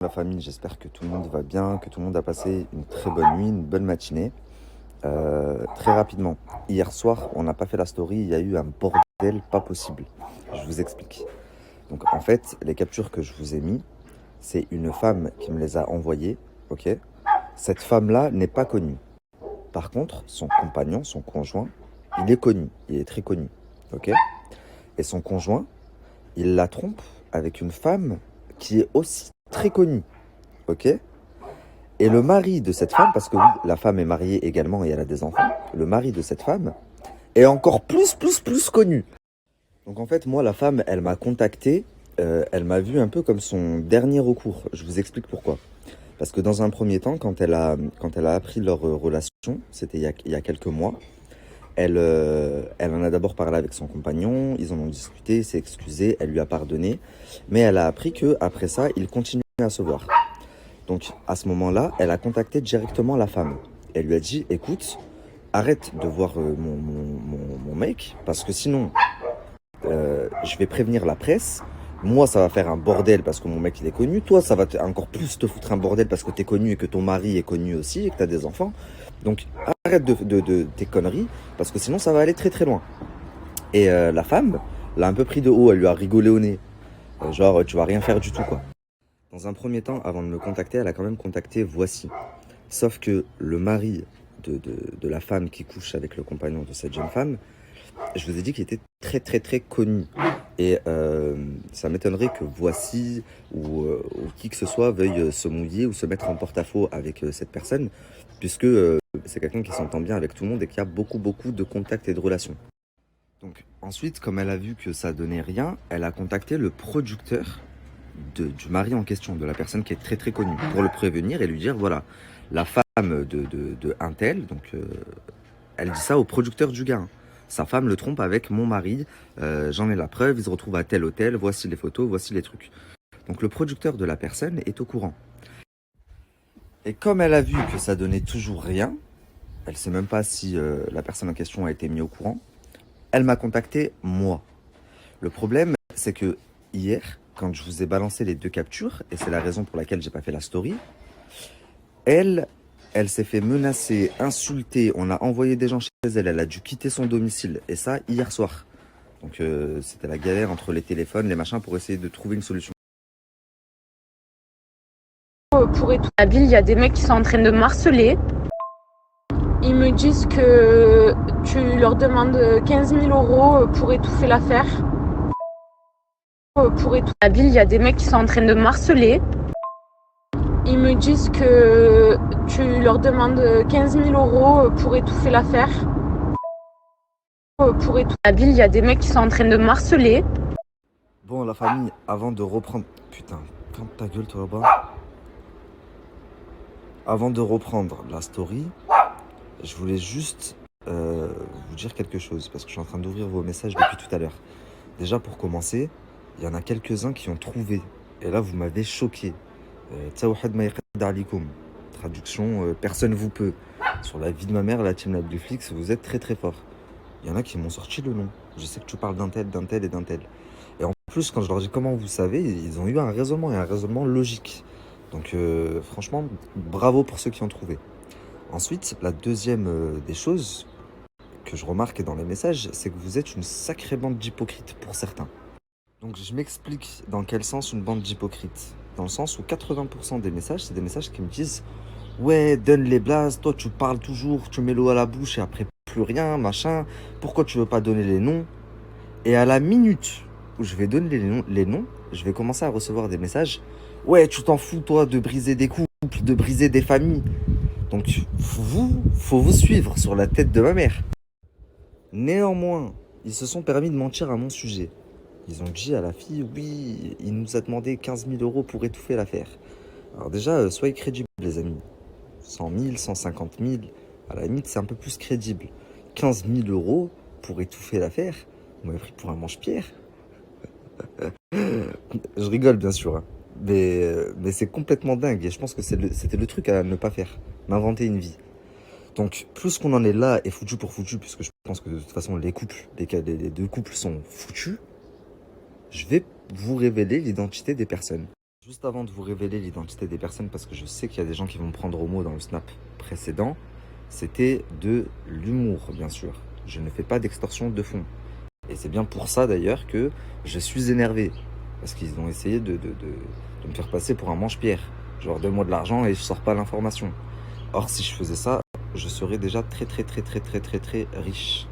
la famille, j'espère que tout le monde va bien, que tout le monde a passé une très bonne nuit, une bonne matinée. Très rapidement, hier soir, on n'a pas fait la story, il y a eu un bordel pas possible. Je vous explique. Donc en fait, les captures que je vous ai mis, c'est une femme qui me les a envoyées, ok? Cette femme-là n'est pas connue. Par contre, son compagnon, son conjoint, il est connu, il est très connu, ok? Et son conjoint, il la trompe avec une femme qui est aussi très connue, ok? Et le mari de cette femme, parce que oui, la femme est mariée également et elle a des enfants, le mari de cette femme est encore plus connu. Donc en fait, moi, la femme, elle m'a contacté, elle m'a vu un peu comme son dernier recours. Je vous explique pourquoi. Parce que dans un premier temps, quand elle a appris leur relation, c'était il y a quelques mois, elle en a d'abord parlé avec son compagnon, ils en ont discuté, s'est excusé, elle lui a pardonné, mais elle a appris que après ça, ils continuaient à se voir. Donc à ce moment-là, elle a contacté directement la femme. Elle lui a dit, écoute, arrête de voir mon mec, parce que sinon, je vais prévenir la presse. Moi, ça va faire un bordel parce que mon mec, il est connu. Toi, ça va encore plus te foutre un bordel parce que t'es connu et que ton mari est connu aussi et que t'as des enfants. Donc, arrête de tes conneries parce que sinon, ça va aller très très loin. Et la femme l'a un peu pris de haut. Elle lui a rigolé au nez. Genre, tu vas rien faire du tout, quoi. Dans un premier temps, avant de me contacter, elle a quand même contacté Voici. Sauf que le mari de la femme qui couche avec le compagnon de cette jeune femme, je vous ai dit qu'il était très connu. Et ça m'étonnerait que Voici ou qui que ce soit veuille se mouiller ou se mettre en porte-à-faux avec cette personne, puisque c'est quelqu'un qui s'entend bien avec tout le monde et qui a beaucoup de contacts et de relations. Donc ensuite, comme elle a vu que ça donnait rien, elle a contacté le producteur du mari en question, de la personne qui est très connue, pour le prévenir et lui dire, voilà, la femme de un tel, donc elle dit ça au producteur du gars, hein. Sa femme le trompe avec mon mari, j'en ai la preuve, ils se retrouvent à tel hôtel, voici les photos, voici les trucs. Donc le producteur de la personne est au courant. Et comme elle a vu que ça donnait toujours rien, elle sait même pas si la personne en question a été mise au courant, elle m'a contacté moi. Le problème, c'est que hier, quand je vous ai balancé les deux captures, et c'est la raison pour laquelle j'ai pas fait la story, elle s'est fait menacer, insulter, on a envoyé des gens chez elle, elle a dû quitter son domicile, et ça hier soir. Donc c'était la galère entre les téléphones, les machins, pour essayer de trouver une solution. Pour établir, il y a des mecs qui sont en train de me harceler. Ils me disent que tu leur demandes 15 000 euros pour étouffer l'affaire. Pour établir, il y a des mecs qui sont en train de me harceler. Ils me disent que tu leur demandes 15 000 euros pour étouffer l'affaire. Pour établir, il y a des mecs qui sont en train de me harceler. Bon, la famille, avant de reprendre... Putain, ferme ta gueule, toi là-bas. Avant de reprendre la story, je voulais juste vous dire quelque chose, parce que je suis en train d'ouvrir vos messages depuis tout à l'heure. Déjà, pour commencer, il y en a quelques-uns qui ont trouvé. Et là, vous m'avez choqué. Tawhad ma yaqad alikoum. Traduction, personne vous peut. Sur la vie de ma mère, la team Netflix, vous êtes très fort. Il y en a qui m'ont sorti le nom. Je sais que tu parles d'un tel et d'un tel. Et en plus, quand je leur dis comment vous savez, ils ont eu un raisonnement et un raisonnement logique. Donc franchement, bravo pour ceux qui ont trouvé. Ensuite, la deuxième des choses que je remarque dans les messages, c'est que vous êtes une sacrée bande d'hypocrites pour certains. Donc je m'explique dans quel sens une bande d'hypocrites. Dans le sens où 80% des messages, c'est des messages qui me disent « Ouais, donne les blazes, toi tu parles toujours, tu mets l'eau à la bouche et après plus rien, machin. Pourquoi tu veux pas donner les noms ?» Et à la minute où je vais donner les noms, je vais commencer à recevoir des messages « Ouais, tu t'en fous toi de briser des couples, de briser des familles. » Donc faut vous suivre sur la tête de ma mère. Néanmoins, ils se sont permis de mentir à mon sujet. Ils ont dit à la fille, oui, il nous a demandé 15 000 euros pour étouffer l'affaire. Alors déjà, soyez crédibles les amis. 100 000, 150 000, à la limite c'est un peu plus crédible. 15 000 euros pour étouffer l'affaire, vous m'avez pris pour un manche-pierre. Je rigole bien sûr, hein. Mais c'est complètement dingue et je pense que c'était le truc à ne pas faire. M'inventer une vie. Donc plus qu'on en est là et foutu pour foutu, puisque je pense que de toute façon les deux couples sont foutus, je vais vous révéler l'identité des personnes. Juste avant de vous révéler l'identité des personnes, parce que je sais qu'il y a des gens qui vont me prendre au mot dans le snap précédent, c'était de l'humour, bien sûr. Je ne fais pas d'extorsion de fonds. Et c'est bien pour ça d'ailleurs que je suis énervé. Parce qu'ils ont essayé de me faire passer pour un manche-pierre. Genre, donne-moi de l'argent et je sors pas l'information. Or, si je faisais ça, je serais déjà très riche.